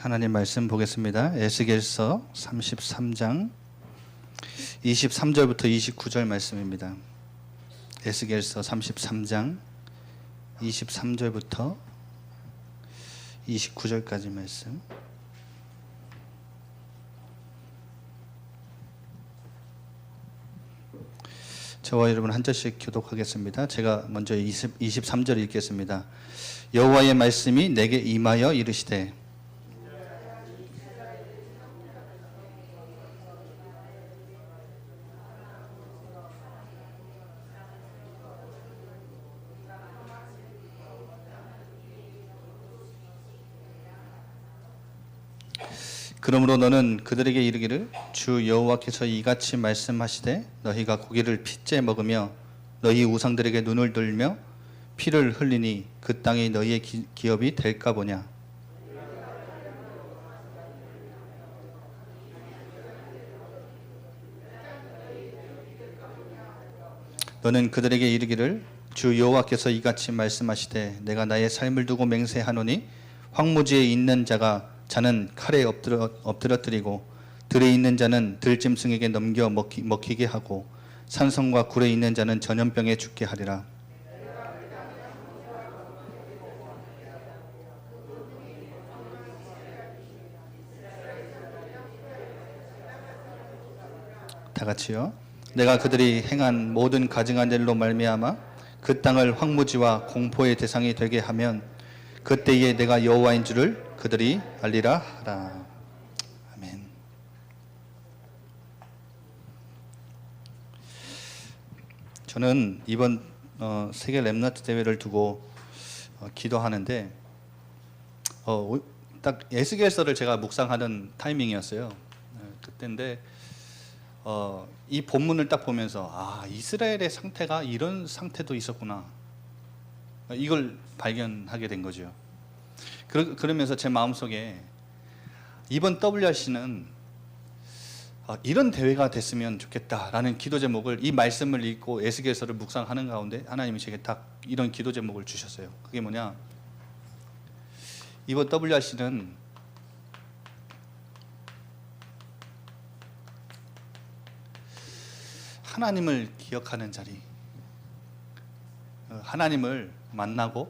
하나님 말씀 보겠습니다. 에스겔서 33장 23절부터 29절 말씀입니다. 에스겔서 33장 23절부터 29절까지 말씀. 저와 여러분 한 절씩 교독하겠습니다. 제가 먼저 23절 읽겠습니다. 여호와의 말씀이 내게 임하여 이르시되 그러므로 너는 그들에게 이르기를 주 여호와께서 이같이 말씀하시되 너희가 고기를 핏째 먹으며 너희 우상들에게 눈을 들며 피를 흘리니 그 땅이 너희의 기업이 될까 보냐. 너는 그들에게 이르기를 주 여호와께서 이같이 말씀하시되 내가 나의 삶을 두고 맹세하노니 황무지에 있는 자는 칼에 엎드러뜨리고 들에 있는 자는 들짐승에게 넘겨 먹히게 하고 산성과 굴에 있는 자는 전염병에 죽게 하리라. 다 같이요. 내가 그들이 행한 모든 가증한 일로 말미암아 그 땅을 황무지와 공포의 대상이 되게 하면 그때에 내가 여호와인 줄을 그들이 알리라 하라. 아멘. 저는 이번 세계 렘넌트 대회를 두고 기도하는데 딱 에스겔서를 제가 묵상하는 타이밍이었어요. 그때인데 이 본문을 딱 보면서 이스라엘의 상태가 이런 상태도 있었구나. 이걸 발견하게 된 거죠. 그러면서 제 마음속에 이번 WRC는 이런 대회가 됐으면 좋겠다라는 기도 제목을, 이 말씀을 읽고 에스겔서를 묵상하는 가운데 하나님이 제게 딱 이런 기도 제목을 주셨어요. 그게 뭐냐, 이번 WRC는 하나님을 기억하는 자리, 하나님을 만나고,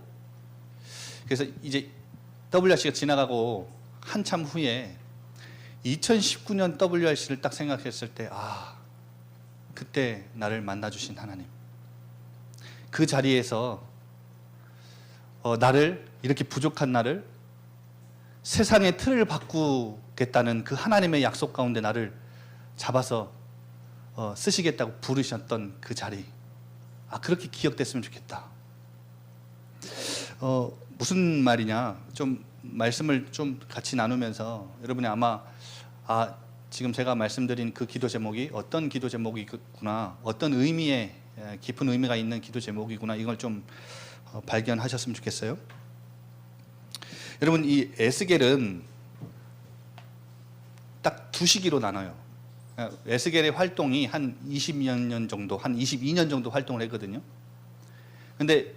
그래서 이제 WRC가 지나가고 한참 후에 2019년 WRC를 딱 생각했을 때 그때 나를 만나주신 하나님, 그 자리에서 나를, 이렇게 부족한 나를 세상의 틀을 바꾸겠다는 그 하나님의 약속 가운데 나를 잡아서 쓰시겠다고 부르셨던 그 자리, 그렇게 기억됐으면 좋겠다. 무슨 말이냐, 좀 말씀을 좀 같이 나누면서 여러분이 아마 지금 제가 말씀드린 그 기도 제목이 어떤 기도 제목이구나, 어떤 의미의 깊은 의미가 있는 기도 제목이구나, 이걸 좀 발견하셨으면 좋겠어요. 여러분, 이 에스겔은 딱 두 시기로 나눠요. 에스겔의 활동이 한 20년 정도, 한 22년 정도 활동을 했거든요. 근데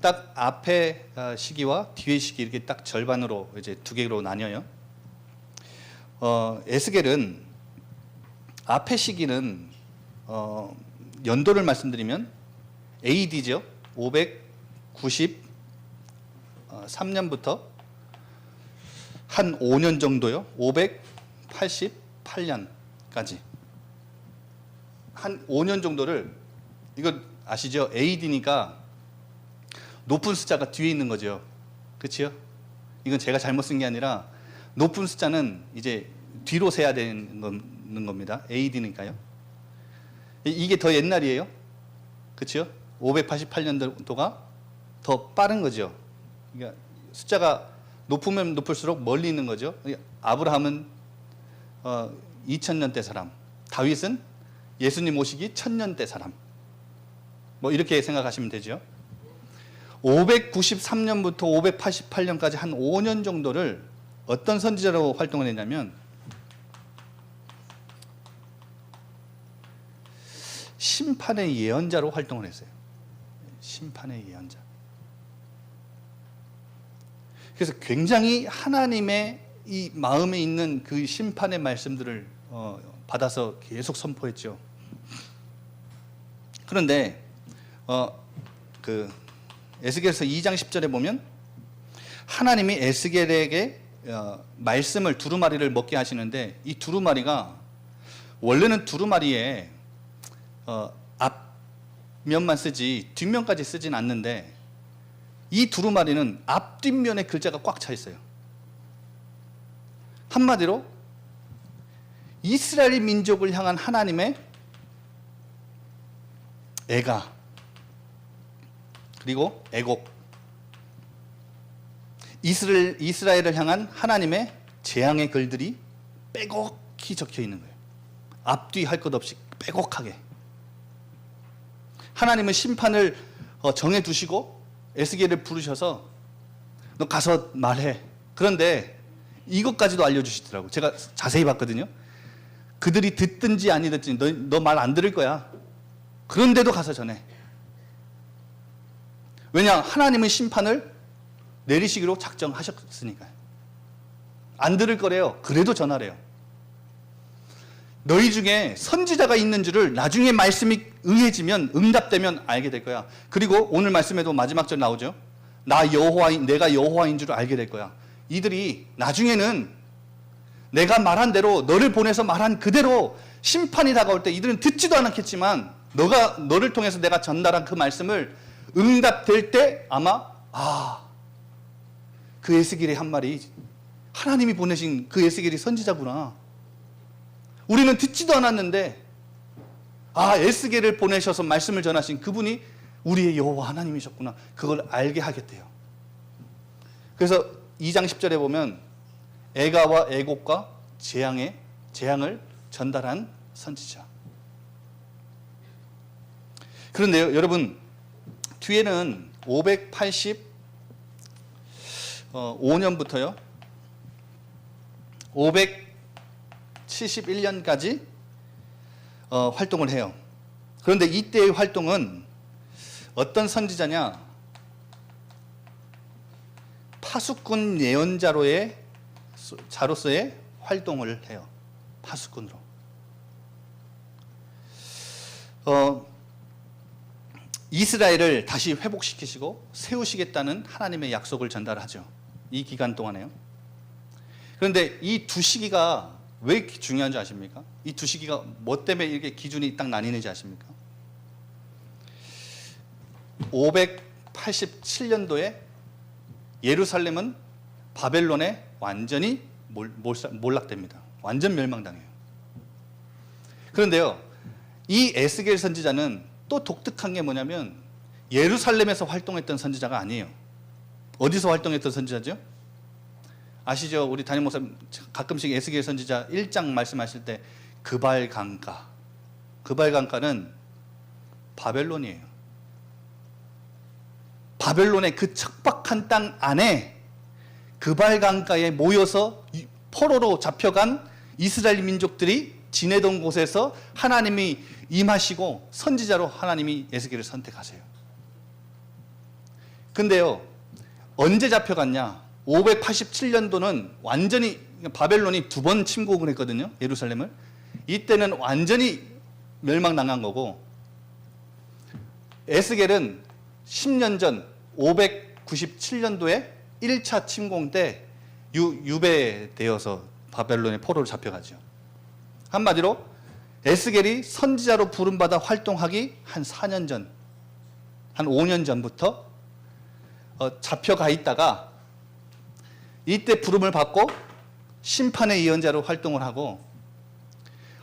딱 앞에 시기와 뒤의 시기, 이렇게 딱 절반으로 이제 두 개로 나뉘어요. 에스겔은 앞에 시기는 연도를 말씀드리면 AD죠. 593년부터 한 5년 정도요. 588년까지 한 5년 정도를, 이거 아시죠? AD니까 높은 숫자가 뒤에 있는 거죠. 그렇죠? 이건 제가 잘못 쓴 게 아니라 높은 숫자는 이제 뒤로 세야 되는 겁니다. AD니까요. 이게 더 옛날이에요. 그렇죠? 588년도가 더 빠른 거죠. 그러니까 숫자가 높으면 높을수록 멀리 있는 거죠. 아브라함은 2000년대 사람, 다윗은 예수님 오시기 1000년대 사람, 뭐 이렇게 생각하시면 되죠. 593년부터 588년까지 한 5년 정도를 어떤 선지자로 활동을 했냐면 심판의 예언자로 활동을 했어요. 심판의 예언자. 그래서 굉장히 하나님의 이 마음에 있는 그 심판의 말씀들을 받아서 계속 선포했죠. 그런데 그 에스겔서 2장 10절에 보면 하나님이 에스겔에게 말씀을 두루마리를 먹게 하시는데, 이 두루마리가 원래는 두루마리에 앞면만 쓰지 뒷면까지 쓰진 않는데, 이 두루마리는 앞뒷면에 글자가 꽉 차 있어요. 한마디로 이스라엘 민족을 향한 하나님의 애가, 그리고 애곡, 이스라엘을 향한 하나님의 재앙의 글들이 빼곡히 적혀 있는 거예요. 앞뒤 할 것 없이 빼곡하게. 하나님은 심판을 정해 두시고 에스겔을 부르셔서 너 가서 말해. 그런데 이것까지도 알려주시더라고요. 제가 자세히 봤거든요. 그들이 듣든지 아니 듣든지 너 말 안 들을 거야. 그런데도 가서 전해. 왜냐? 하나님은 심판을 내리시기로 작정하셨으니까요. 안 들을 거래요. 그래도 전하래요. 너희 중에 선지자가 있는 줄을 나중에 말씀이 의해지면, 응답되면 알게 될 거야. 그리고 오늘 말씀에도 마지막 절 나오죠. 내가 여호와인 줄을 알게 될 거야. 이들이 나중에는 내가 말한 대로, 너를 보내서 말한 그대로 심판이 다가올 때 이들은 듣지도 않았겠지만 너를 통해서 내가 전달한 그 말씀을 응답될 때 아마 그 에스겔의 한 말이 하나님이 보내신 그 에스겔이 선지자구나. 우리는 듣지도 않았는데 에스겔을 보내셔서 말씀을 전하신 그분이 우리의 여호와 하나님이셨구나. 그걸 알게 하겠대요. 그래서 2장 10절에 보면 애가와 애곡과 재앙을 전달한 선지자. 그런데요, 여러분, 뒤에는 585년부터요 571년까지 활동을 해요. 그런데 이때의 활동은 어떤 선지자냐? 파수꾼 예언자로서의 활동을 해요. 파수꾼으로. 이스라엘을 다시 회복시키시고 세우시겠다는 하나님의 약속을 전달하죠. 이 기간 동안에요. 그런데 이 두 시기가 왜 이렇게 중요한지 아십니까? 이 두 시기가 뭐 때문에 이렇게 기준이 딱 나뉘는지 아십니까? 587년도에 예루살렘은 바벨론에 완전히 몰락됩니다. 완전 멸망당해요. 그런데요, 이 에스겔 선지자는 또 독특한 게 뭐냐면 예루살렘에서 활동했던 선지자가 아니에요. 어디서 활동했던 선지자죠? 아시죠? 우리 담임 목사님 가끔씩 에스겔 선지자 1장 말씀하실 때 그발강가는 바벨론이에요. 바벨론의 그 척박한 땅 안에 그발강가에 모여서 포로로 잡혀간 이스라엘 민족들이 지내던 곳에서 하나님이 임하시고 선지자로 하나님이 에스겔을 선택하세요. 근데요, 언제 잡혀갔냐? 587년도는 완전히 바벨론이 2번 침공을 했거든요. 예루살렘을. 이때는 완전히 멸망당한 거고, 에스겔은 10년 전 597년도에 1차 침공 때 유배되어서 바벨론의 포로로 잡혀가죠. 한마디로 에스겔이 선지자로 부름받아 활동하기 한 4년 전, 한 5년 전부터 잡혀가 있다가 이때 부름을 받고 심판의 예언자로 활동을 하고,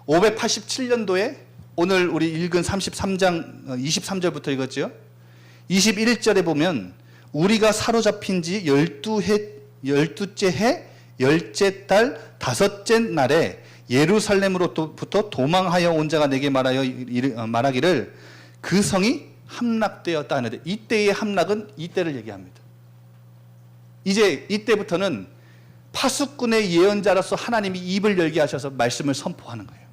587년도에 오늘 우리 읽은 33장 23절부터 읽었죠. 21절에 보면 우리가 사로잡힌 지 12째 해 10째 달 5째 날에 예루살렘으로부터 도망하여 온 자가 내게 말하기를 그 성이 함락되었다 하는데, 이때의 함락은 이때를 얘기합니다. 이제 이때부터는 파수꾼의 예언자로서 하나님이 입을 열게 하셔서 말씀을 선포하는 거예요.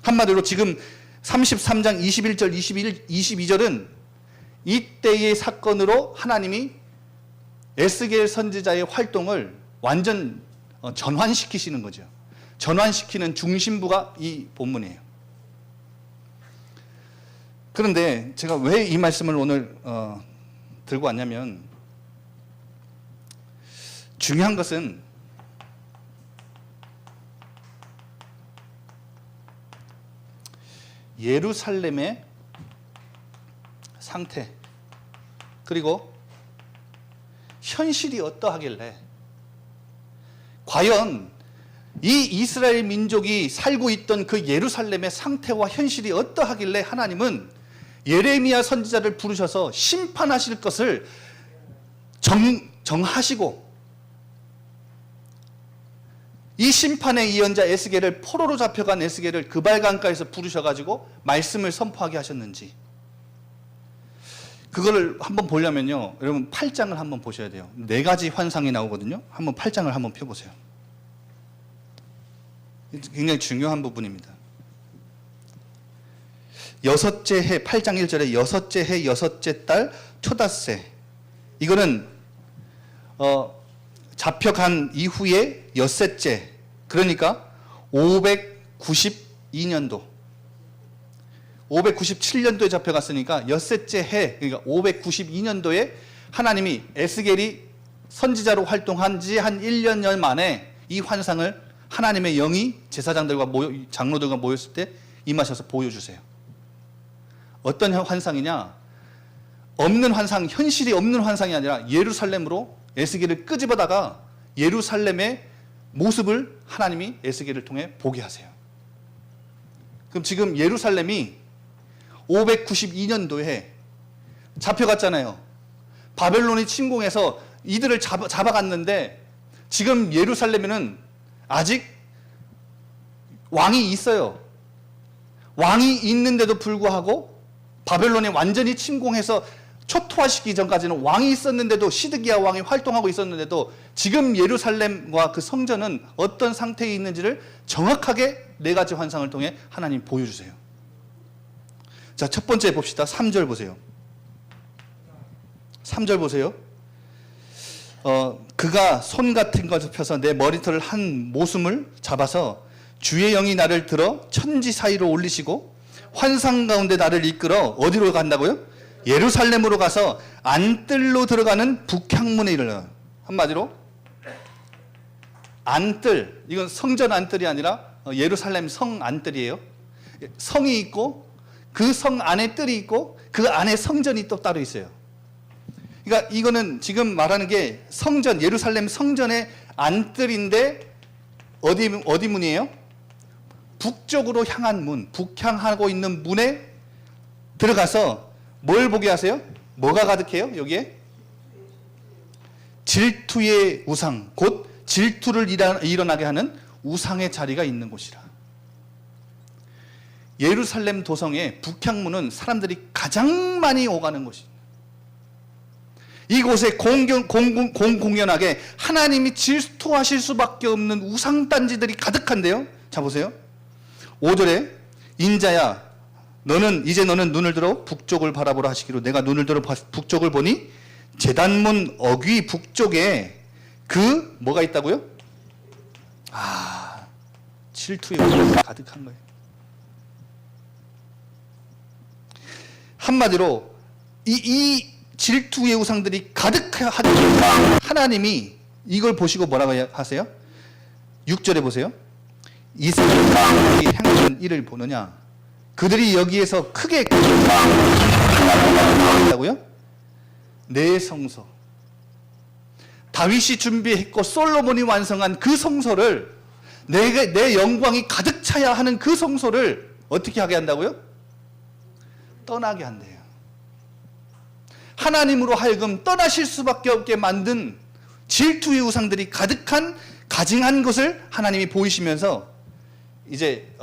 한마디로 지금 33장 21절, 22절은 이때의 사건으로 하나님이 에스겔 선지자의 활동을 완전 전환시키시는 거죠. 전환시키는 중심부가 이 본문이에요. 그런데 제가 왜 이 말씀을 오늘 들고 왔냐면, 중요한 것은 예루살렘의 상태, 그리고 현실이 어떠하길래, 과연 이 이스라엘 민족이 살고 있던 그 예루살렘의 상태와 현실이 어떠하길래 하나님은 예레미야 선지자를 부르셔서 심판하실 것을 정하시고, 이 심판의 예언자 에스겔을, 포로로 잡혀간 에스겔을 그발강가에서 부르셔가지고 말씀을 선포하게 하셨는지, 그거를 한번 보려면요, 여러분 8장을 한번 보셔야 돼요. 4가지 환상이 나오거든요. 한번 8장을 한번 펴보세요. 굉장히 중요한 부분입니다. 여섯째 해, 8장 1절에 여섯째 해, 여섯째 달, 초닷새. 이거는 잡혀간 이후에 엿새째, 그러니까 592년도, 597년도에 잡혀갔으니까 엿새째 해, 그러니까 592년도에 하나님이 에스겔이 선지자로 활동한 지 한 1년 만에 이 환상을 하나님의 영이 제사장들과 장로들과 모였을 때 임하셔서 보여주세요. 어떤 환상이냐? 없는 환상, 현실이 없는 환상이 아니라 예루살렘으로 에스겔을 끄집어다가 예루살렘의 모습을 하나님이 에스겔을 통해 보게 하세요. 그럼 지금 예루살렘이 592년도에 잡혀갔잖아요. 바벨론이 침공해서 이들을 잡아갔는데, 지금 예루살렘에는 아직 왕이 있어요. 왕이 있는데도 불구하고 바벨론이 완전히 침공해서 초토화시키기 전까지는 왕이 있었는데도, 시드기야 왕이 활동하고 있었는데도 지금 예루살렘과 그 성전은 어떤 상태에 있는지를 정확하게 4가지 환상을 통해 하나님 보여주세요. 자, 첫 번째 봅시다. 3절 보세요. 3절 보세요. 그가 손 같은 것을 펴서 내 머리털을 한 모순을 잡아서 주의 영이 나를 들어 천지 사이로 올리시고 환상 가운데 나를 이끌어 어디로 간다고요? 예루살렘으로 가서 안뜰로 들어가는 북향문에 이르러. 한마디로 안뜰, 이건 성전 안뜰이 아니라 예루살렘 성 안뜰이에요. 성이 있고 그 성 안에 뜰이 있고 그 안에 성전이 또 따로 있어요. 그러니까 이거는 지금 말하는 게 성전, 예루살렘 성전의 안뜰인데 어디 문이에요? 북쪽으로 향한 문, 북향하고 있는 문에 들어가서 뭘 보게 하세요? 뭐가 가득해요? 여기에? 질투의 우상, 곧 질투를 일어나게 하는 우상의 자리가 있는 곳이라. 예루살렘 도성의 북향문은 사람들이 가장 많이 오가는 곳입니다. 이곳에 공공연하게 하나님이 질투하실 수밖에 없는 우상단지들이 가득한데요. 자 보세요. 5절에 인자야 너는 눈을 들어 북쪽을 바라보라 하시기로 내가 눈을 들어 북쪽을 보니 제단문 어귀 북쪽에 그 뭐가 있다고요? 질투의 우상이 가득한 거예요. 한마디로 이 질투의 우상들이 가득하던 하나님이 이걸 보시고 뭐라고 하세요? 6절에 보세요. 이스라엘이 행하는 일을 보느냐? 그들이 여기에서 크게 한다고요? 내 성소. 다윗이 준비했고 솔로몬이 완성한 그 성소를, 내 영광이 가득 차야 하는 그 성소를 어떻게 하게 한다고요? 떠나게 한대요. 하나님으로 하여금 떠나실 수밖에 없게 만든 질투의 우상들이 가증한 것을 하나님이 보이시면서 이제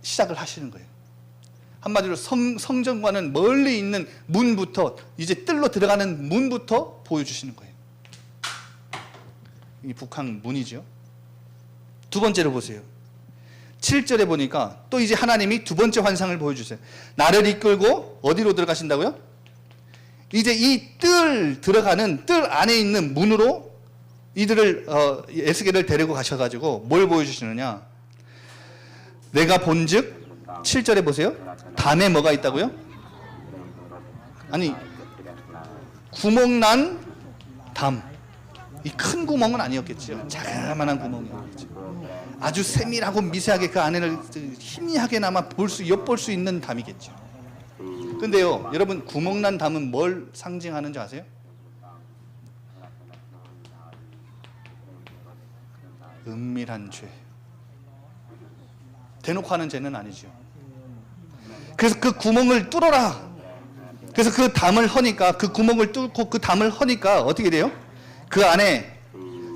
시작을 하시는 거예요. 한마디로 성전과는 멀리 있는 문부터, 이제 뜰로 들어가는 문부터 보여주시는 거예요. 이 북한 문이죠. 두 번째로 보세요. 7절에 보니까 또 이제 하나님이 두 번째 환상을 보여주세요. 나를 이끌고 어디로 들어가신다고요? 이제 이 들어가는 뜰 안에 있는 문으로 이들을 에스겔을 데리고 가셔가지고 뭘 보여주시느냐? 내가 본즉 7절에 보세요. 담에 뭐가 있다고요? 아니 구멍 난 담. 이 큰 구멍은 아니었겠죠. 자그마한 구멍이었겠죠. 아주 세밀하고 미세하게 그 안에를 희미하게나마 엿볼 수 있는 담이겠죠. 근데요, 여러분 구멍 난 담은 뭘 상징하는 줄 아세요? 은밀한 죄. 대놓고 하는 죄는 아니죠. 그래서 그 구멍을 뚫어라. 그래서 그 담을 허니까, 그 구멍을 뚫고 그 담을 허니까 어떻게 돼요? 그 안에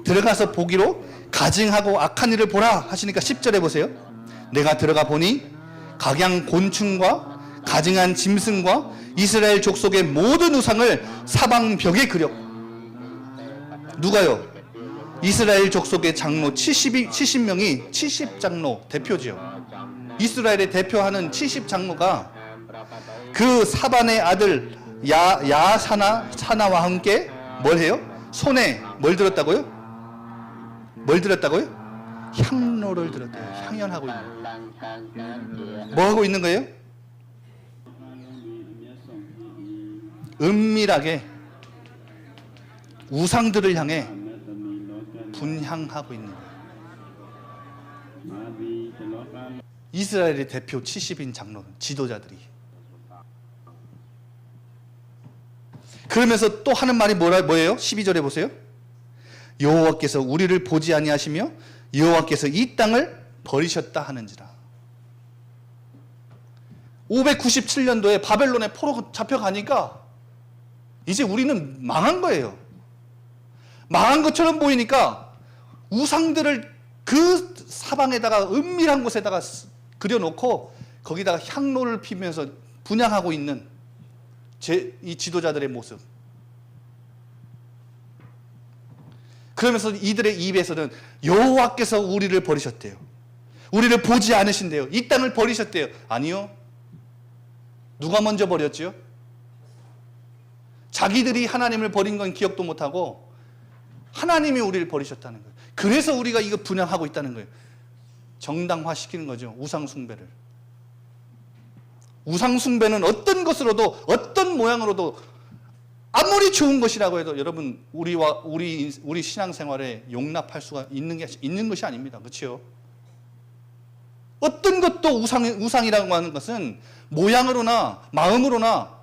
들어가서 보기로 가증하고 악한 일을 보라 하시니까 10절에 보세요. 내가 들어가 보니 각양 곤충과 가증한 짐승과 이스라엘 족속의 모든 우상을 사방 벽에 그려. 누가요? 이스라엘 족속의 장로 70명이 70장로 대표지요. 이스라엘의 대표하는 70장로가 그 사반의 아들 야사나와 함께 뭘 해요? 손에 뭘 들었다고요? 뭘 들었다고요? 향로를 들었대요. 향연하고 있는. 뭐 하고 있는 거예요? 은밀하게 우상들을 향해 분향하고 있는 거예요. 이스라엘의 대표 70인 장로 지도자들이. 그러면서 또 하는 말이 뭐예요? 12절에 보세요. 여호와께서 우리를 보지 아니하시며 여호와께서 이 땅을 버리셨다 하는지라. 597년도에 바벨론에 포로 잡혀가니까 이제 우리는 망한 거예요. 망한 것처럼 보이니까 우상들을 그 사방에다가 은밀한 곳에다가 그려놓고 거기다가 향로를 피우면서 분향하고 있는 이 지도자들의 모습. 그러면서 이들의 입에서는 여호와께서 우리를 버리셨대요. 우리를 보지 않으신대요. 이 땅을 버리셨대요. 아니요. 누가 먼저 버렸죠? 자기들이 하나님을 버린 건 기억도 못하고 하나님이 우리를 버리셨다는 거예요. 그래서 우리가 이거 분향하고 있다는 거예요. 정당화시키는 거죠. 우상 숭배를. 우상 숭배는 어떤 것으로도 어떤 모양으로도 아무리 좋은 것이라고 해도 여러분 우리 신앙생활에 용납할 수가 있는 것이 아닙니다. 그렇죠? 어떤 것도 우상이라고 하는 것은 모양으로나 마음으로나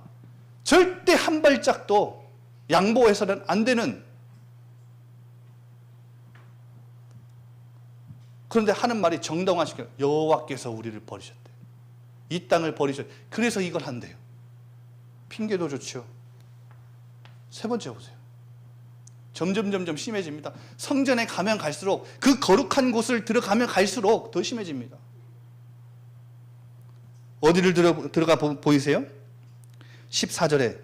절대 한 발짝도 양보해서는 안 되는. 그런데 하는 말이 정당화시켜. 여호와께서 우리를 버리셨대. 이 땅을 버리셨. 그래서 이걸 한대요. 핑계도 좋죠. 세 번째 보세요. 점점 심해집니다. 성전에 가면 갈수록 그 거룩한 곳을 들어가면 갈수록 더 심해집니다. 어디를 들어가 보이세요? 14절에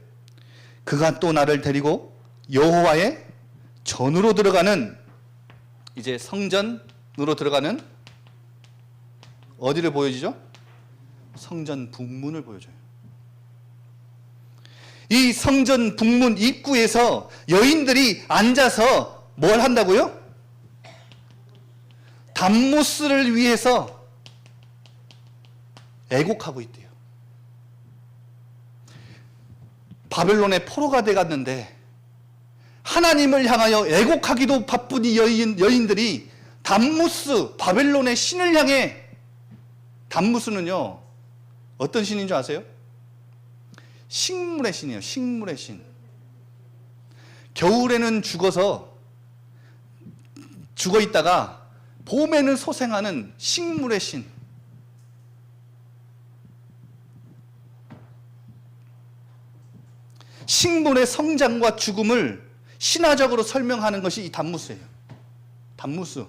그가 또 나를 데리고 여호와의 전으로 들어가는, 이제 성전으로 들어가는 어디를 보여주죠? 성전 북문을 보여줘요. 이 성전 북문 입구에서 여인들이 앉아서 뭘 한다고요? 담무스를 위해서 애곡하고 있대요. 바벨론의 포로가 돼갔는데 하나님을 향하여 애곡하기도 바쁜 이 여인들이 담무스, 바벨론의 신을 향해. 담무스는요 어떤 신인 줄 아세요? 식물의 신이에요. 식물의 신. 겨울에는 죽어 있다가 봄에는 소생하는 식물의 신. 식물의 성장과 죽음을 신화적으로 설명하는 것이 이 담무스예요. 담무스.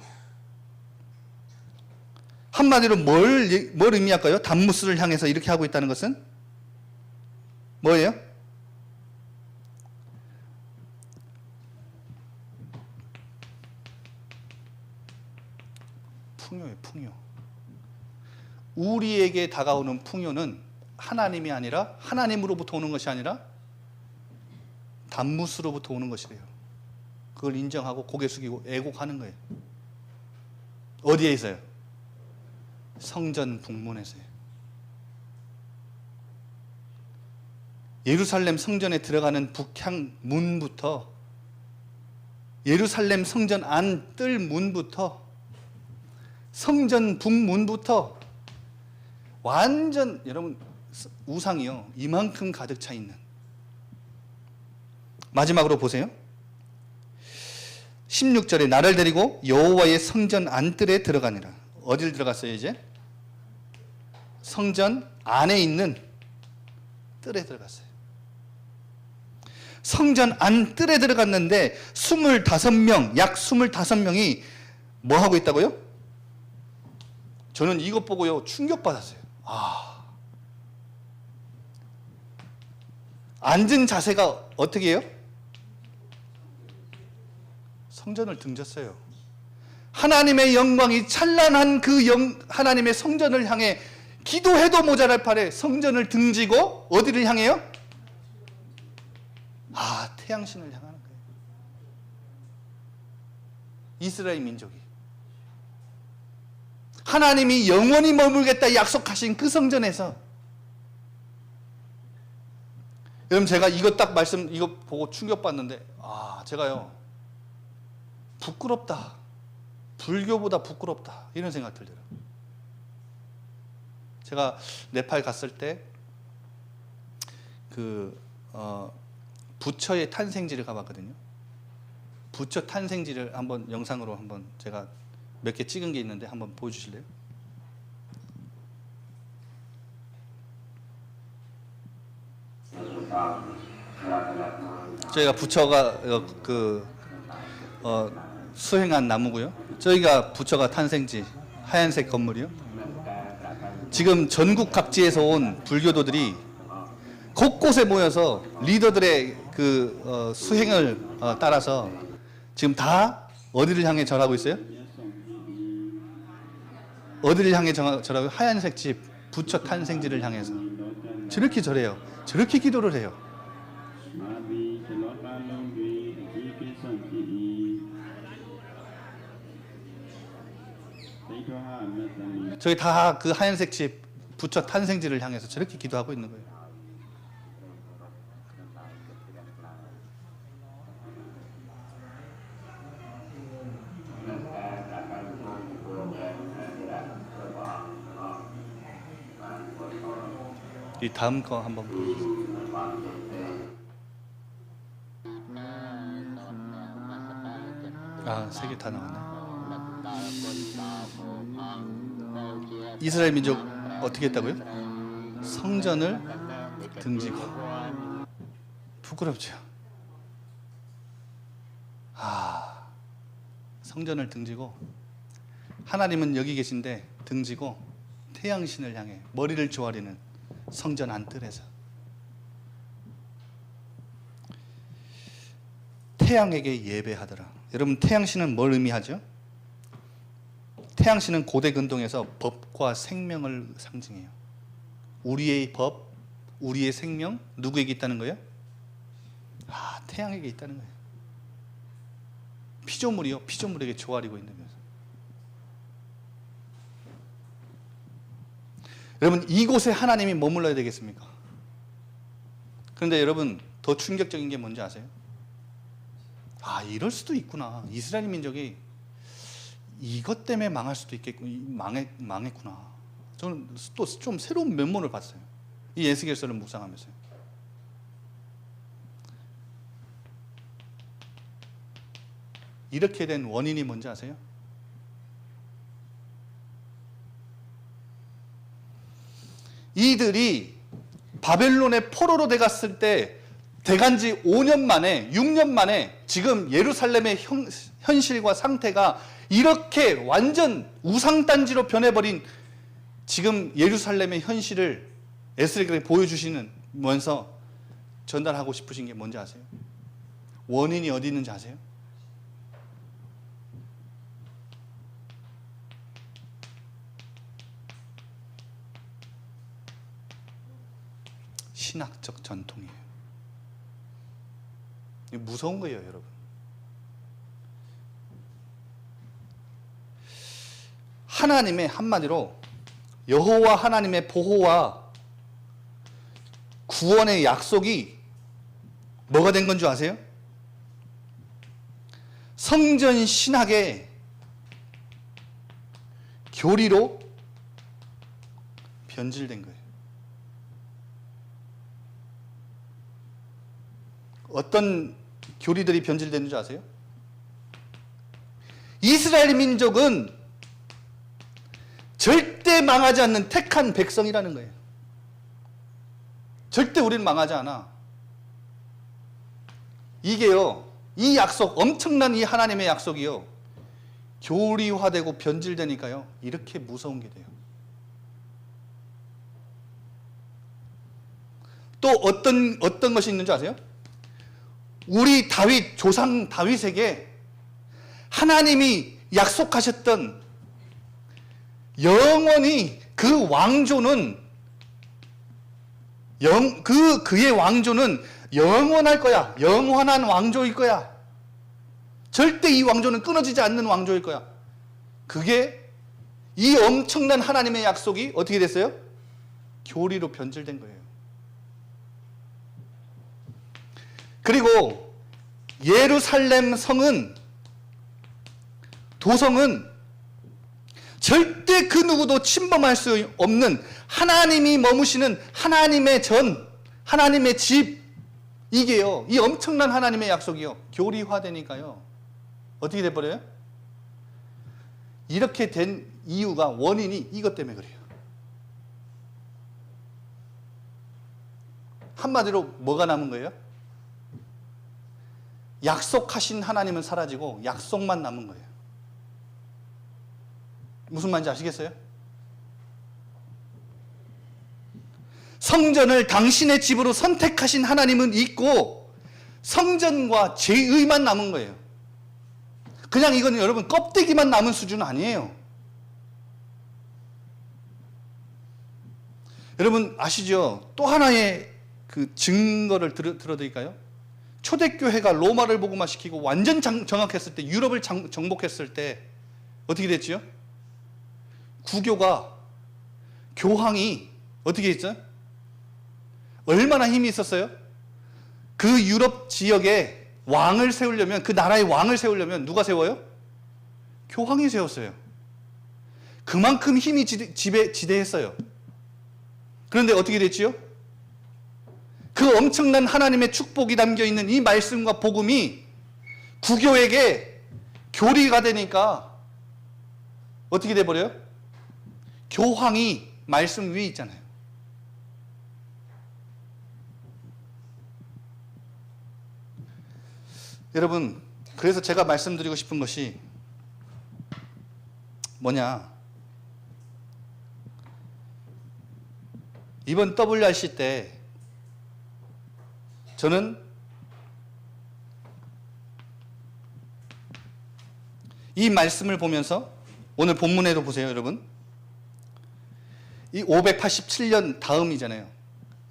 한마디로 뭘 의미할까요? 담무스를 향해서 이렇게 하고 있다는 것은 뭐예요? 풍요예요. 풍요. 우리에게 다가오는 풍요는 하나님이 아니라, 하나님으로부터 오는 것이 아니라 담무스로부터 오는 것이래요. 그걸 인정하고 고개 숙이고 애곡하는 거예요. 어디에서요? 성전 북문에서요. 예루살렘 성전에 들어가는 북향 문부터, 예루살렘 성전 안 뜰 문부터, 성전 북문부터 완전 여러분 우상이요 이만큼 가득 차 있는. 마지막으로 보세요. 16절에 나를 데리고 여호와의 성전 안뜰에 들어가니라. 어딜 들어갔어요 이제? 성전 안에 있는 뜰에 들어갔어요. 성전 안 뜰에 들어갔는데 25명, 약 25명이 뭐 하고 있다고요? 저는 이것 보고요 충격받았어요. 앉은 자세가 어떻게 해요? 성전을 등졌어요. 하나님의 영광이 찬란한 하나님의 성전을 향해 기도해도 모자랄 판에 성전을 등지고 어디를 향해요? 태양신을 향하는 거예요. 이스라엘 민족이 하나님이 영원히 머물겠다 약속하신 그 성전에서. 여러분 제가 이거 보고 충격받는데 제가요 부끄럽다, 불교보다 부끄럽다 이런 생각 들더라고요. 제가 네팔 갔을 때 부처의 탄생지를 가봤거든요. 부처 탄생지를 한번 영상으로 한번 제가 몇 개 찍은 게 있는데 한번 보여주실래요? 저희가 부처가 수행한 나무고요. 저희가 부처가 탄생지 하얀색 건물이요. 지금 전국 각지에서 온 불교도들이 곳곳에 모여서 리더들의 수행을 따라서 지금 다 어디를 향해 절하고 있어요? 어디를 향해 절하고? 하얀색 집 부처 탄생지를 향해서 저렇게 절해요. 저렇게 기도를 해요. 저희 다 그 하얀색 집 부처 탄생지를 향해서 저렇게 기도하고 있는 거예요. 이 다음 거 한번 보여주세요. 세 개 다 나왔네. 이스라엘 민족 어떻게 했다고요? 성전을 등지고. 부끄럽죠. 성전을 등지고 하나님은 여기 계신데 등지고 태양신을 향해 머리를 조아리는 성전 안뜰에서 태양에게 예배하더라. 여러분 태양신은 뭘 의미하죠? 태양신은 고대 근동에서 법과 생명을 상징해요. 우리의 법, 우리의 생명 누구에게 있다는 거예요? 태양에게 있다는 거예요. 피조물이요, 피조물에게 조아리고 있는 거예요. 여러분 이곳에 하나님이 머물러야 되겠습니까? 그런데 여러분 더 충격적인 게 뭔지 아세요? 이럴 수도 있구나. 이스라엘 민족이 이것 때문에 망할 수도 있겠고 망했구나. 저는 또 좀 새로운 면모를 봤어요. 이 에스겔서를 묵상하면서요. 이렇게 된 원인이 뭔지 아세요? 이들이 바벨론의 포로로 돼갔을 때 돼간 지 5년 만에 6년 만에 지금 예루살렘의 현실과 상태가 이렇게 완전 우상단지로 변해버린 지금 예루살렘의 현실을 에스겔에게 보여주시면서 전달하고 싶으신 게 뭔지 아세요? 원인이 어디 있는지 아세요? 신학적 전통이에요. 무서운 거예요, 여러분. 하나님의 한마디로 여호와 하나님의 보호와 구원의 약속이 뭐가 된 건 줄 아세요? 성전 신학의 교리로 변질된 거예요. 어떤 교리들이 변질되는 줄 아세요? 이스라엘 민족은 절대 망하지 않는 택한 백성이라는 거예요. 절대 우리는 망하지 않아. 이게요, 이 약속, 엄청난 이 하나님의 약속이요, 교리화되고 변질되니까요, 이렇게 무서운 게 돼요. 또 어떤 것이 있는 줄 아세요? 우리 다윗, 조상 다윗에게 하나님이 약속하셨던 영원히 그 왕조는 그의 왕조는 영원할 거야. 영원한 왕조일 거야. 절대 이 왕조는 끊어지지 않는 왕조일 거야. 그게 이 엄청난 하나님의 약속이 어떻게 됐어요? 교리로 변질된 거예요. 그리고 예루살렘 성은, 도성은 절대 그 누구도 침범할 수 없는 하나님이 머무시는 하나님의 전, 하나님의 집, 이게요, 이 엄청난 하나님의 약속이요, 교리화되니까요, 어떻게 돼버려요? 이렇게 된 이유가, 원인이 이것 때문에 그래요. 한마디로 뭐가 남은 거예요? 약속하신 하나님은 사라지고 약속만 남은 거예요. 무슨 말인지 아시겠어요? 성전을 당신의 집으로 선택하신 하나님은 있고 성전과 제의만 남은 거예요. 그냥 이건 여러분 껍데기만 남은 수준은 아니에요. 여러분 아시죠? 또 하나의 그 증거를 들어드릴까요? 초대교회가 로마를 복음화시키고 완전 정확했을 때, 유럽을 정복했을 때 어떻게 됐지요? 구교가, 교황이 어떻게 했죠? 얼마나 힘이 있었어요? 그 유럽 지역에 왕을 세우려면, 그 나라의 왕을 세우려면 누가 세워요? 교황이 세웠어요. 그만큼 힘이 지대했어요. 그런데 어떻게 됐지요? 그 엄청난 하나님의 축복이 담겨있는 이 말씀과 복음이 구교에게 교리가 되니까 어떻게 돼버려요? 교황이 말씀 위에 있잖아요. 여러분, 그래서 제가 말씀드리고 싶은 것이 뭐냐, 이번 WRC 때 저는 이 말씀을 보면서, 오늘 본문에도 보세요 여러분, 이 587년 다음이잖아요.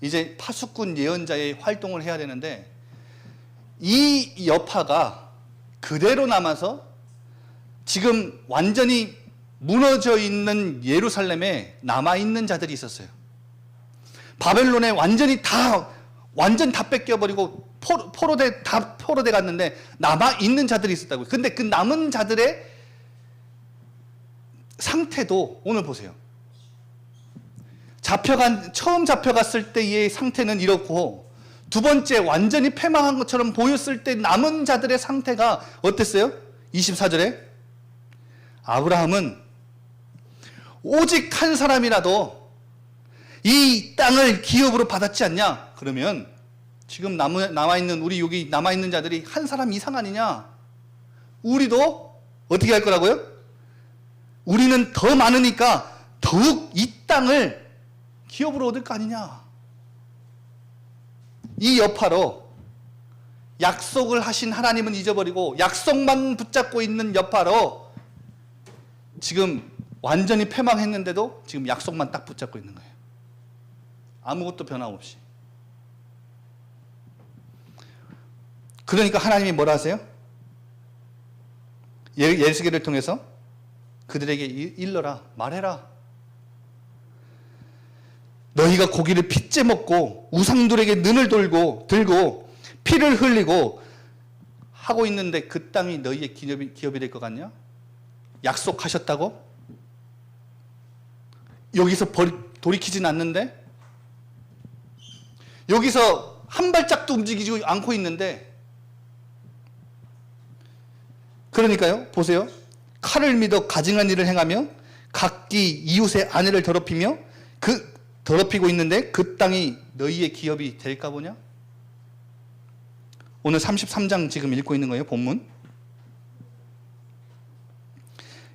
이제 파수꾼 예언자의 활동을 해야 되는데 이 여파가 그대로 남아서 지금 완전히 무너져 있는 예루살렘에 남아있는 자들이 있었어요. 바벨론에 완전 다 뺏겨버리고 포로돼 갔는데 남아있는 자들이 있었다고요. 근데 그 남은 자들의 상태도 오늘 보세요. 처음 잡혀갔을 때의 상태는 이렇고, 두 번째 완전히 패망한 것처럼 보였을 때 남은 자들의 상태가 어땠어요? 24절에 아브라함은 오직 한 사람이라도 이 땅을 기업으로 받았지 않냐? 그러면 지금 남아있는, 우리 여기 남아있는 자들이 한 사람 이상 아니냐? 우리도 어떻게 할 거라고요? 우리는 더 많으니까 더욱 이 땅을 기업으로 얻을 거 아니냐? 이 여파로 약속을 하신 하나님은 잊어버리고 약속만 붙잡고 있는 여파로 지금 완전히 패망했는데도 지금 약속만 딱 붙잡고 있는 거예요. 아무것도 변함없이. 그러니까 하나님이 뭐라 하세요? 예수계를 통해서 그들에게 일러라, 말해라. 너희가 고기를 핏째 먹고 우상들에게 눈을 들고 피를 흘리고 하고 있는데 그 땅이 너희의 기업이 될 것 같냐? 약속하셨다고? 여기서 돌이키진 않는데? 여기서 한 발짝도 움직이지 않고 있는데? 그러니까요, 보세요. 칼을 믿어 가증한 일을 행하며 각기 이웃의 아내를 더럽히며 더럽히고 있는데 그 땅이 너희의 기업이 될까 보냐? 오늘 33장 지금 읽고 있는 거예요, 본문.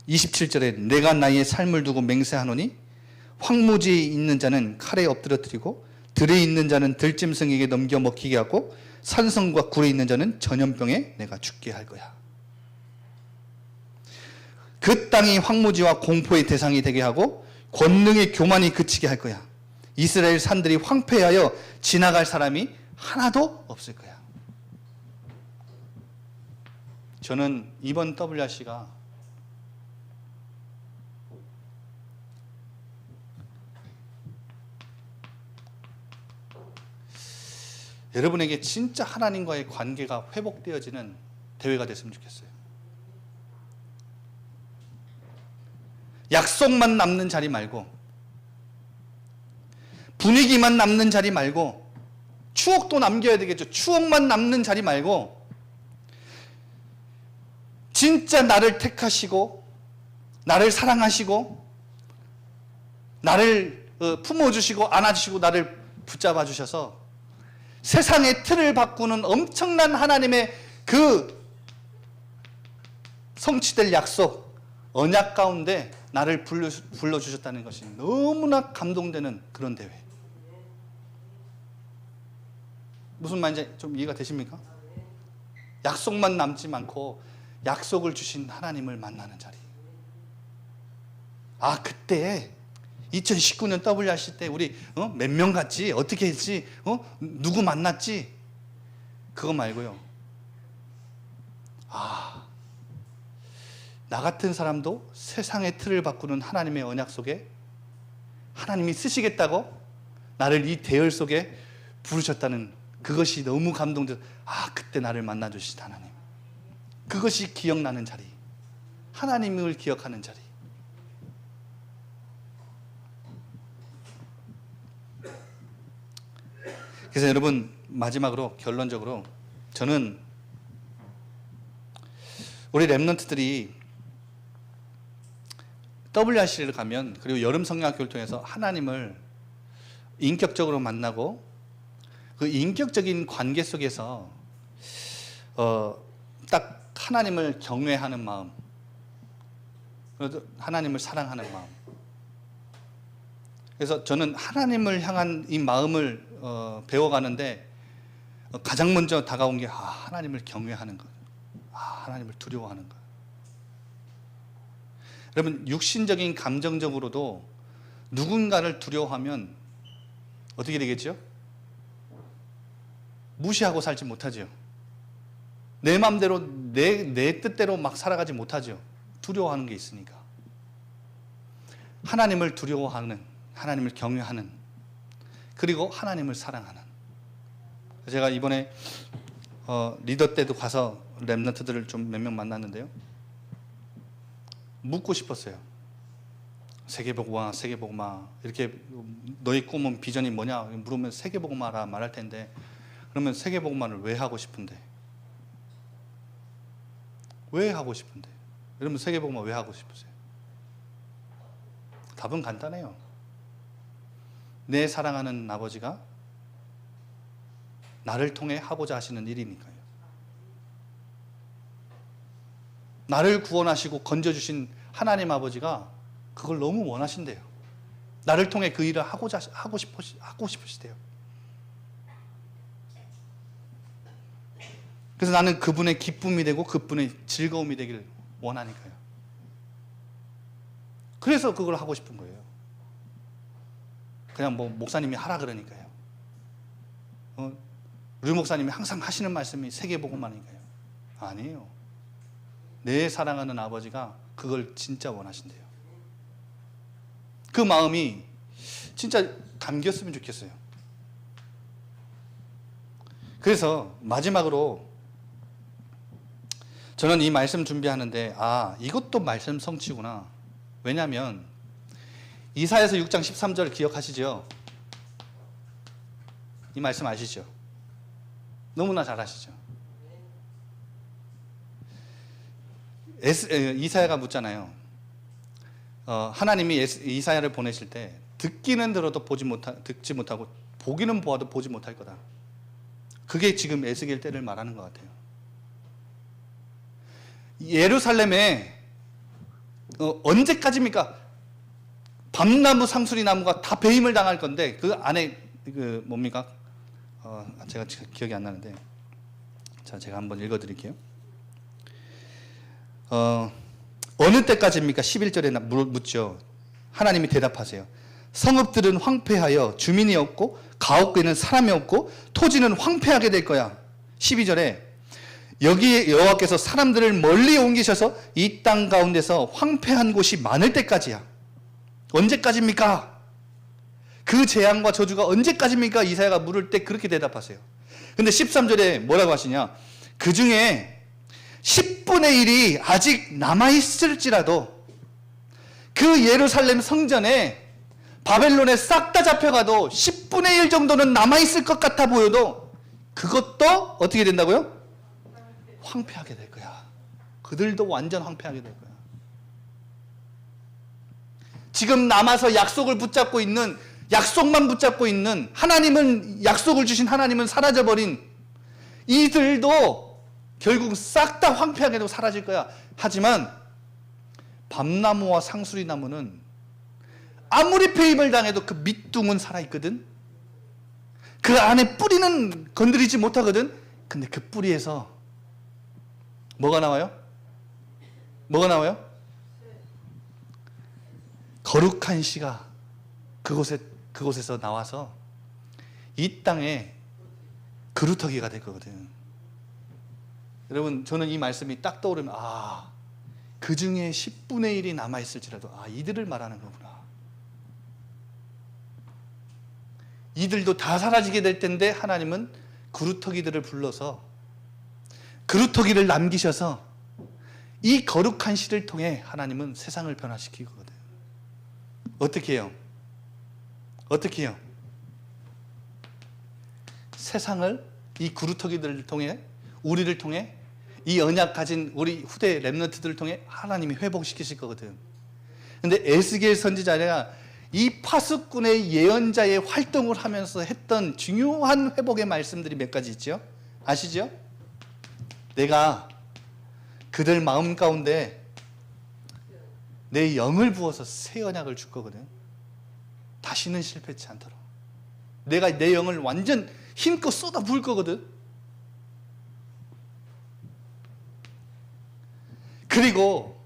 27절에 내가 나의 삶을 두고 맹세하노니 황무지에 있는 자는 칼에 엎드러뜨리고 들에 있는 자는 들짐승에게 넘겨 먹히게 하고 산성과 굴에 있는 자는 전염병에 내가 죽게 할 거야. 그 땅이 황무지와 공포의 대상이 되게 하고 권능의 교만이 그치게 할 거야. 이스라엘 산들이 황폐하여 지나갈 사람이 하나도 없을 거야. 저는 이번 WRC가 여러분에게 진짜 하나님과의 관계가 회복되어지는 대회가 됐으면 좋겠어요. 약속만 남는 자리 말고, 분위기만 남는 자리 말고, 추억도 남겨야 되겠죠. 추억만 남는 자리 말고 진짜 나를 택하시고 나를 사랑하시고 나를 품어주시고 안아주시고 나를 붙잡아 주셔서 세상의 틀을 바꾸는 엄청난 하나님의 그 성취될 약속, 언약 가운데 나를 불러주셨다는 것이 너무나 감동되는 그런 대회. 무슨 말인지 좀 이해가 되십니까? 약속만 남지 않고 약속을 주신 하나님을 만나는 자리. 아, 그때 2019년 WRC 때 우리 몇 명 갔지? 어떻게 했지? 누구 만났지? 그거 말고요. 아, 나 같은 사람도 세상의 틀을 바꾸는 하나님의 언약 속에 하나님이 쓰시겠다고 나를 이 대열 속에 부르셨다는 그것이 너무 감동돼서 아, 그때 나를 만나주신 하나님. 그것이 기억나는 자리. 하나님을 기억하는 자리. 그래서 여러분, 마지막으로 결론적으로 저는 우리 랩런트들이 WRC를 가면, 그리고 여름 성경학교를 통해서 하나님을 인격적으로 만나고 그 인격적인 관계 속에서 딱 하나님을 경외하는 마음, 하나님을 사랑하는 마음. 그래서 저는 하나님을 향한 이 마음을 배워가는데 가장 먼저 다가온 게 하나님을 경외하는 것, 하나님을 두려워하는 것. 여러분, 육신적인 감정적으로도 누군가를 두려워하면 어떻게 되겠죠? 무시하고 살지 못하죠. 내 마음대로 내 뜻대로 막 살아가지 못하죠. 두려워하는 게 있으니까. 하나님을 두려워하는, 하나님을 경외하는, 그리고 하나님을 사랑하는. 제가 이번에 리더 때도 가서 랩런트들을 좀 몇 명 만났는데요. 묻고 싶었어요. 세계복음화, 세계복음화. 이렇게 너희 꿈은 비전이 뭐냐 물으면 세계복음화라 말할 텐데, 그러면 세계복음화를 왜 하고 싶은데? 왜 하고 싶은데? 여러분, 세계복음화 왜 하고 싶으세요? 답은 간단해요. 내 사랑하는 아버지가 나를 통해 하고자 하시는 일이니까요. 나를 구원하시고 건져주신 하나님 아버지가 그걸 너무 원하신대요. 나를 통해 그 일을 하고 싶으시대요. 그래서 나는 그분의 기쁨이 되고 그분의 즐거움이 되기를 원하니까요. 그래서 그걸 하고 싶은 거예요. 그냥 뭐 목사님이 하라 그러니까요. 우리 목사님이 항상 하시는 말씀이 세계복음화니까요. 아니에요. 내 사랑하는 아버지가 그걸 진짜 원하신대요. 그 마음이 진짜 담겼으면 좋겠어요. 그래서 마지막으로 저는 이 말씀 준비하는데 이것도 말씀 성취구나. 왜냐하면 이사야서 6장 13절 기억하시죠? 이 말씀 아시죠? 너무나 잘 아시죠? 이사야가 묻잖아요. 하나님이 이사야를 보내실 때 듣기는 들어도 듣지 못하고 보기는 보아도 보지 못할 거다. 그게 지금 에스겔 때를 말하는 것 같아요. 예루살렘에 언제까지입니까? 밤나무 상수리나무가 다 배임을 당할 건데 그 안에 뭡니까? 제가 기억이 안 나는데 제가 한번 읽어드릴게요. 어느 때까지입니까? 11절에 묻죠. 하나님이 대답하세요. 성읍들은 황폐하여 주민이 없고 가옥에는 사람이 없고 토지는 황폐하게 될 거야. 12절에 여기에 여호와께서 사람들을 멀리 옮기셔서 이 땅 가운데서 황폐한 곳이 많을 때까지야. 언제까지입니까? 그 재앙과 저주가 언제까지입니까? 이사야가 물을 때 그렇게 대답하세요. 근데 13절에 뭐라고 하시냐? 그 중에 10분의 1이 아직 남아있을지라도 그 예루살렘 성전에 바벨론에 싹 다 잡혀가도 10분의 1 정도는 남아있을 것 같아 보여도 그것도 어떻게 된다고요? 황폐하게 될 거야. 그들도 완전 황폐하게 될 거야. 지금 남아서 약속을 붙잡고 있는, 약속만 붙잡고 있는, 하나님은, 약속을 주신 하나님은 사라져버린 이들도 결국 싹 다 황폐하게 되고 사라질 거야. 하지만 밤나무와 상수리나무는 아무리 배임을 당해도 그 밑둥은 살아있거든. 그 안에 뿌리는 건드리지 못하거든. 근데 그 뿌리에서 뭐가 나와요? 뭐가 나와요? 거룩한 씨가 그곳에서 나와서 이 땅에 그루터기가 될 거거든. 여러분, 저는 이 말씀이 딱 떠오르면 그 중에 10분의 1이 남아있을지라도 이들을 말하는 거구나. 이들도 다 사라지게 될 텐데 하나님은 그루터기들을 불러서 그루터기를 남기셔서 이 거룩한 씨를 통해 하나님은 세상을 변화시키거든. 어떻게 해요? 어떻게 해요? 세상을 이 그루터기들을 통해, 우리를 통해, 이 언약 가진 우리 후대 렘넌트들을 통해 하나님이 회복시키실 거거든. 근데 에스겔 선지자가 이 파수꾼의 예언자의 활동을 하면서 했던 중요한 회복의 말씀들이 몇 가지 있죠? 아시죠? 내가 그들 마음 가운데 내 영을 부어서 새 언약을 줄 거거든. 다시는 실패치 않도록. 내가 내 영을 완전 힘껏 쏟아 부을 거거든. 그리고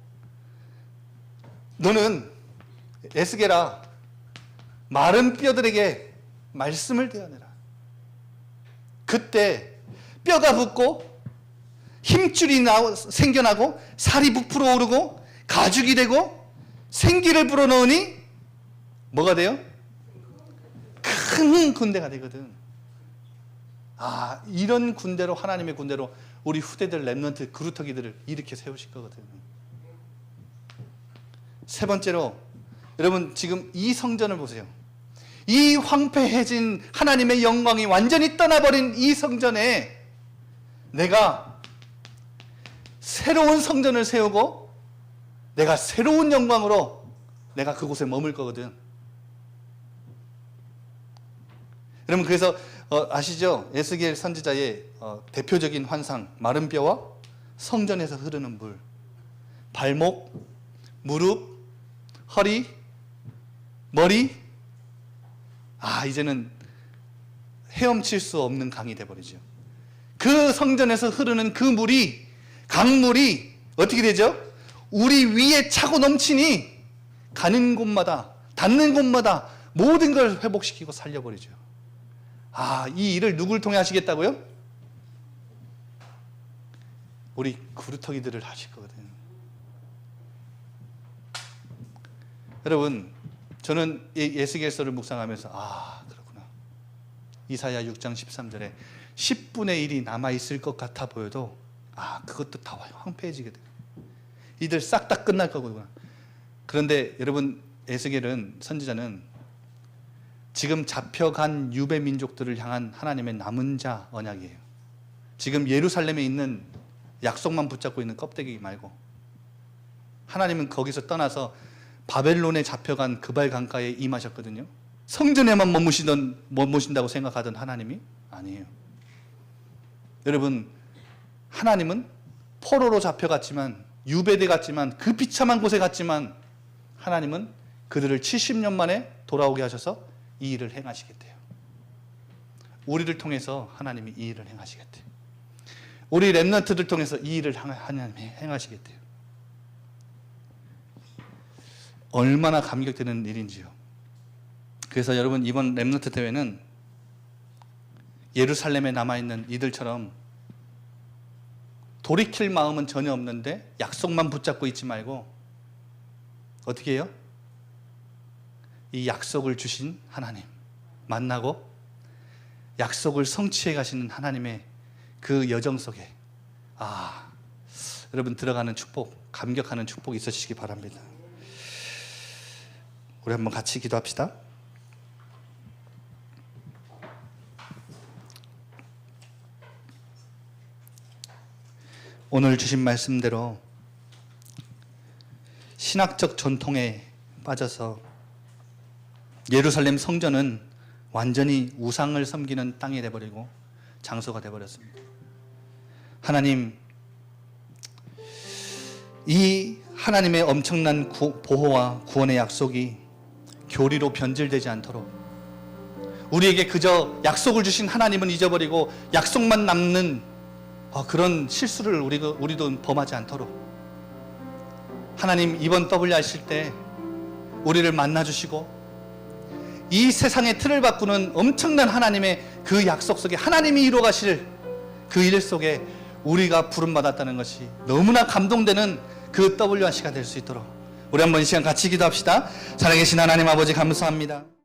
너는 에스겔아, 마른 뼈들에게 말씀을 대하느라. 그때 뼈가 붙고 힘줄이 생겨나고 살이 부풀어 오르고 가죽이 되고 생기를 불어넣으니 뭐가 돼요? 큰 군대가 되거든. 이런 군대로, 하나님의 군대로 우리 후대들 렘넌트 그루터기들을 일으켜 세우실 거거든. 세 번째로, 여러분 지금 이 성전을 보세요. 이 황폐해진 하나님의 영광이 완전히 떠나버린 이 성전에 내가 새로운 성전을 세우고 내가 새로운 영광으로 내가 그곳에 머물 거거든. 여러분, 그래서 아시죠? 에스겔 선지자의 대표적인 환상, 마른 뼈와 성전에서 흐르는 물, 발목, 무릎, 허리, 머리, 이제는 헤엄칠 수 없는 강이 돼버리죠. 그 성전에서 흐르는 그 물이, 강물이 어떻게 되죠? 우리 위에 차고 넘치니 가는 곳마다, 닿는 곳마다 모든 걸 회복시키고 살려버리죠. 이 일을 누굴 통해 하시겠다고요? 우리 그루터기들을 하실 거거든. 여러분, 저는 이 에스겔서를 묵상하면서 그렇구나. 이사야 6장 13절에 10분의 1이 남아있을 것 같아 보여도 그것도 다 황폐해지게 돼요. 이들 싹 다 끝날 거구나. 그런데 여러분, 에스겔은, 선지자는 지금 잡혀간 유배 민족들을 향한 하나님의 남은 자 언약이에요. 지금 예루살렘에 있는 약속만 붙잡고 있는 껍데기 말고, 하나님은 거기서 떠나서 바벨론에 잡혀간 그발 강가에 임하셨거든요. 성전에만 머무신다고 생각하던 하나님이 아니에요. 여러분, 하나님은 포로로 잡혀갔지만, 유배돼 갔지만, 그 비참한 곳에 갔지만, 하나님은 그들을 70년 만에 돌아오게 하셔서 이 일을 행하시겠대요. 우리를 통해서 하나님이 이 일을 행하시겠대요. 우리 렘넌트들 통해서 이 일을 하나님이 행하시겠대요. 얼마나 감격되는 일인지요. 그래서 여러분, 이번 렘넌트 대회는 예루살렘에 남아있는 이들처럼 돌이킬 마음은 전혀 없는데 약속만 붙잡고 있지 말고 어떻게 해요? 이 약속을 주신 하나님 만나고 약속을 성취해 가시는 하나님의 그 여정 속에 여러분 들어가는 축복, 감격하는 축복이 있으시기 바랍니다. 우리 한번 같이 기도합시다. 오늘 주신 말씀대로 신학적 전통에 빠져서 예루살렘 성전은 완전히 우상을 섬기는 땅이 되어버리고 장소가 되어버렸습니다. 하나님, 이 하나님의 엄청난 보호와 구원의 약속이 교리로 변질되지 않도록, 우리에게 그저 약속을 주신 하나님은 잊어버리고 약속만 남는 그런 실수를 우리도 범하지 않도록 하나님, 이번 W 하실 때 우리를 만나주시고 이 세상의 틀을 바꾸는 엄청난 하나님의 그 약속 속에 하나님이 이루어가실 그 일 속에 우리가 부름받았다는 것이 너무나 감동되는 그 WRC가 될 수 있도록 우리 한번 이 시간 같이 기도합시다. 살아계신 하나님 아버지, 감사합니다.